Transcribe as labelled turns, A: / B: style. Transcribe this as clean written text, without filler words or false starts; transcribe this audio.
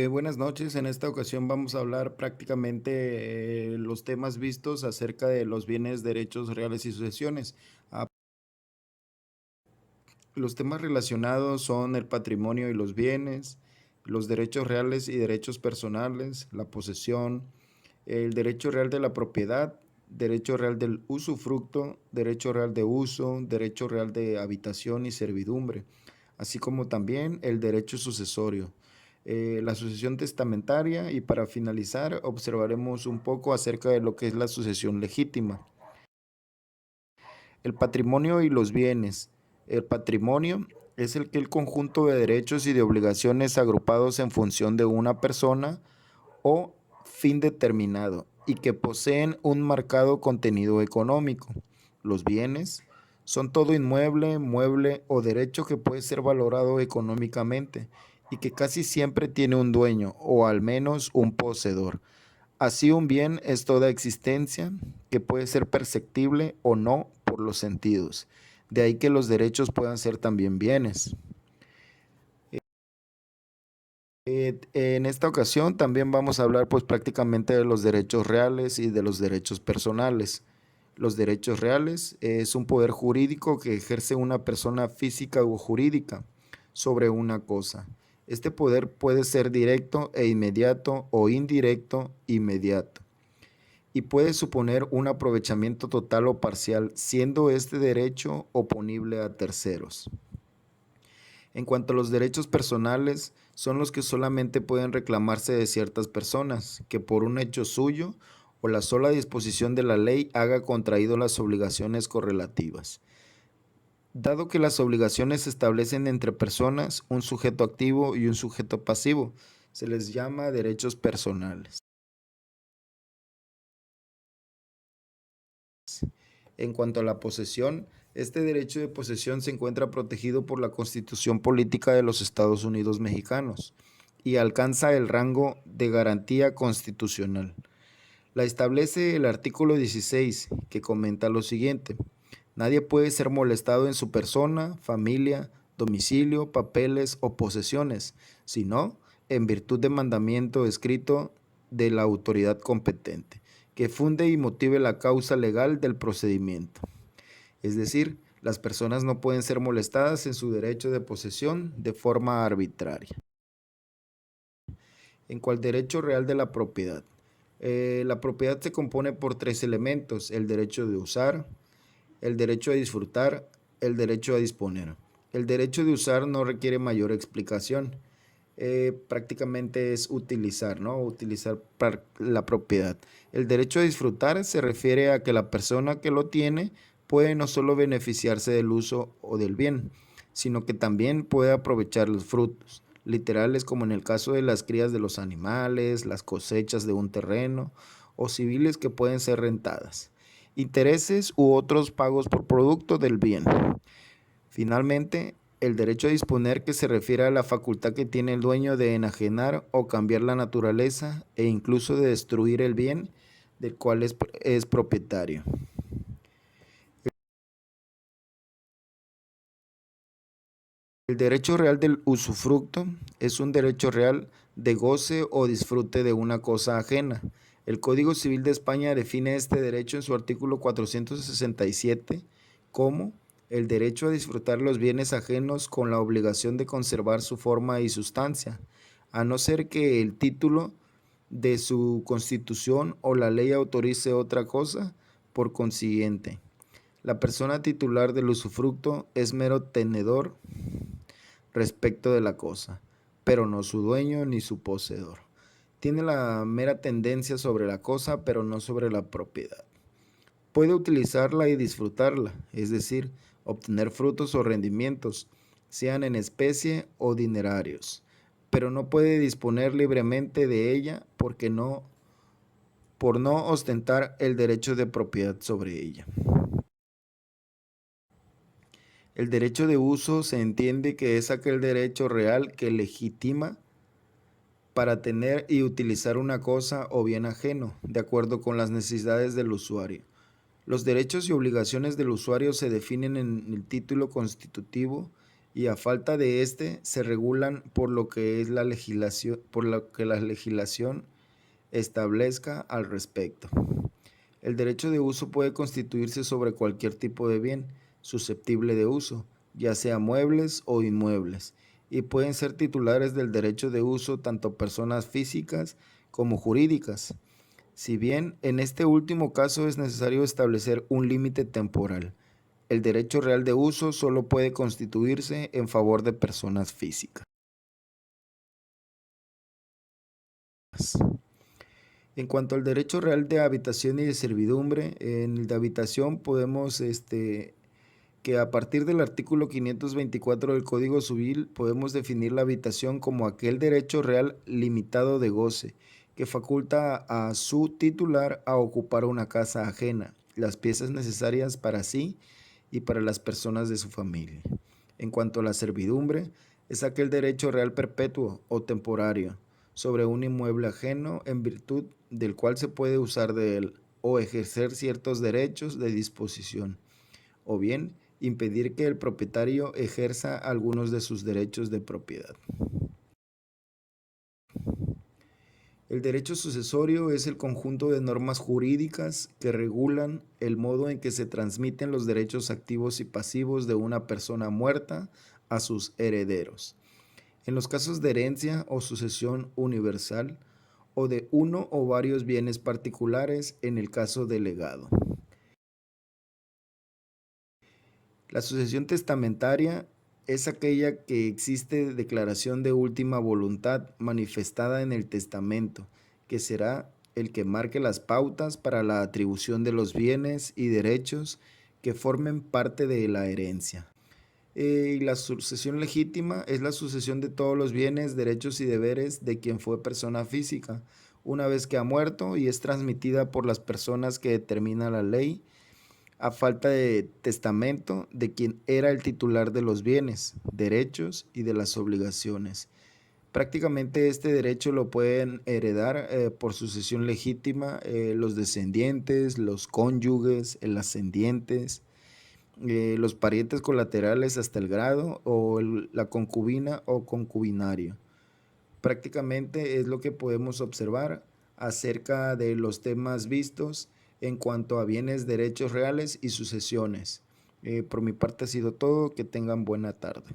A: Buenas noches. En esta ocasión vamos a hablar prácticamente los temas vistos acerca de los bienes, derechos reales y sucesiones. Los temas relacionados son el patrimonio y los bienes, los derechos reales y derechos personales, la posesión, el derecho real de la propiedad, derecho real del usufructo, derecho real de uso, derecho real de habitación y servidumbre, así como también el derecho sucesorio, la sucesión testamentaria y para finalizar observaremos un poco acerca de lo que es la sucesión legítima. El patrimonio y los bienes. El patrimonio es el conjunto de derechos y de obligaciones agrupados en función de una persona o fin determinado y que poseen un marcado contenido económico. Los bienes son todo inmueble, mueble o derecho que puede ser valorado económicamente y que casi siempre tiene un dueño o al menos un poseedor. Así un bien es toda existencia que puede ser perceptible o no por los sentidos. De ahí que los derechos puedan ser también bienes. En esta ocasión también vamos a hablar pues prácticamente de los derechos reales y de los derechos personales. Los derechos reales es un poder jurídico que ejerce una persona física o jurídica sobre una cosa. Este poder puede ser directo e inmediato o indirecto inmediato y puede suponer un aprovechamiento total o parcial, siendo este derecho oponible a terceros. En cuanto a los derechos personales, son los que solamente pueden reclamarse de ciertas personas, que por un hecho suyo o la sola disposición de la ley haga contraído las obligaciones correlativas. Dado que las obligaciones se establecen entre personas, un sujeto activo y un sujeto pasivo, se les llama derechos personales. En cuanto a la posesión, este derecho de posesión se encuentra protegido por la Constitución Política de los Estados Unidos Mexicanos y alcanza el rango de garantía constitucional. La establece el artículo 16, que comenta lo siguiente: nadie puede ser molestado en su persona, familia, domicilio, papeles o posesiones, sino en virtud de mandamiento escrito de la autoridad competente, que funde y motive la causa legal del procedimiento. Es decir, las personas no pueden ser molestadas en su derecho de posesión de forma arbitraria. En cual derecho real de la propiedad. La propiedad se compone por tres elementos: el derecho de usar, el derecho a disfrutar, el derecho a disponer. El derecho de usar no requiere mayor explicación. Prácticamente es utilizar, ¿no? Utilizar la propiedad. El derecho a disfrutar se refiere a que la persona que lo tiene puede no solo beneficiarse del uso o del bien, sino que también puede aprovechar los frutos, literales como en el caso de las crías de los animales, las cosechas de un terreno, o civiles que pueden ser rentadas, intereses u otros pagos por producto del bien. Finalmente, el derecho a disponer, que se refiere a la facultad que tiene el dueño de enajenar o cambiar la naturaleza e incluso de destruir el bien del cual es propietario. El derecho real del usufructo es un derecho real de goce o disfrute de una cosa ajena. El Código Civil de España define este derecho en su artículo 467 como el derecho a disfrutar los bienes ajenos con la obligación de conservar su forma y sustancia, a no ser que el título de su constitución o la ley autorice otra cosa. Por consiguiente, la persona titular del usufructo es mero tenedor respecto de la cosa, pero no su dueño ni su poseedor. Tiene la mera tendencia sobre la cosa, pero no sobre la propiedad. Puede utilizarla y disfrutarla, es decir, obtener frutos o rendimientos, sean en especie o dinerarios, pero no puede disponer libremente de ella por no ostentar el derecho de propiedad sobre ella. El derecho de uso se entiende que es aquel derecho real que legitima para tener y utilizar una cosa o bien ajeno, de acuerdo con las necesidades del usuario. Los derechos y obligaciones del usuario se definen en el título constitutivo y a falta de este se regulan por lo que es la legislación, por lo que la legislación establezca al respecto. El derecho de uso puede constituirse sobre cualquier tipo de bien susceptible de uso, ya sea muebles o inmuebles, y pueden ser titulares del derecho de uso tanto personas físicas como jurídicas, si bien en este último caso es necesario establecer un límite temporal. El derecho real de uso solo puede constituirse en favor de personas físicas. En cuanto al derecho real de habitación y de servidumbre, en el de habitación podemos que a partir del artículo 524 del Código Civil podemos definir la habitación como aquel derecho real limitado de goce que faculta a su titular a ocupar una casa ajena, las piezas necesarias para sí y para las personas de su familia. En cuanto a la servidumbre, es aquel derecho real perpetuo o temporario sobre un inmueble ajeno en virtud del cual se puede usar de él o ejercer ciertos derechos de disposición, o bien impedir que el propietario ejerza algunos de sus derechos de propiedad. El derecho sucesorio es el conjunto de normas jurídicas que regulan el modo en que se transmiten los derechos activos y pasivos de una persona muerta a sus herederos. En los casos de herencia o sucesión universal o de uno o varios bienes particulares en el caso de legado. La sucesión testamentaria es aquella que existe declaración de última voluntad manifestada en el testamento, que será el que marque las pautas para la atribución de los bienes y derechos que formen parte de la herencia. Y la sucesión legítima es la sucesión de todos los bienes, derechos y deberes de quien fue persona física, una vez que ha muerto y es transmitida por las personas que determina la ley a falta de testamento de quien era el titular de los bienes, derechos y de las obligaciones. Prácticamente este derecho lo pueden heredar por sucesión legítima los descendientes, los cónyuges, el ascendientes, los parientes colaterales hasta el grado o la concubina o concubinario. Prácticamente es lo que podemos observar acerca de los temas vistos en cuanto a bienes, derechos reales y sucesiones. Por mi parte ha sido todo. Que tengan buena tarde.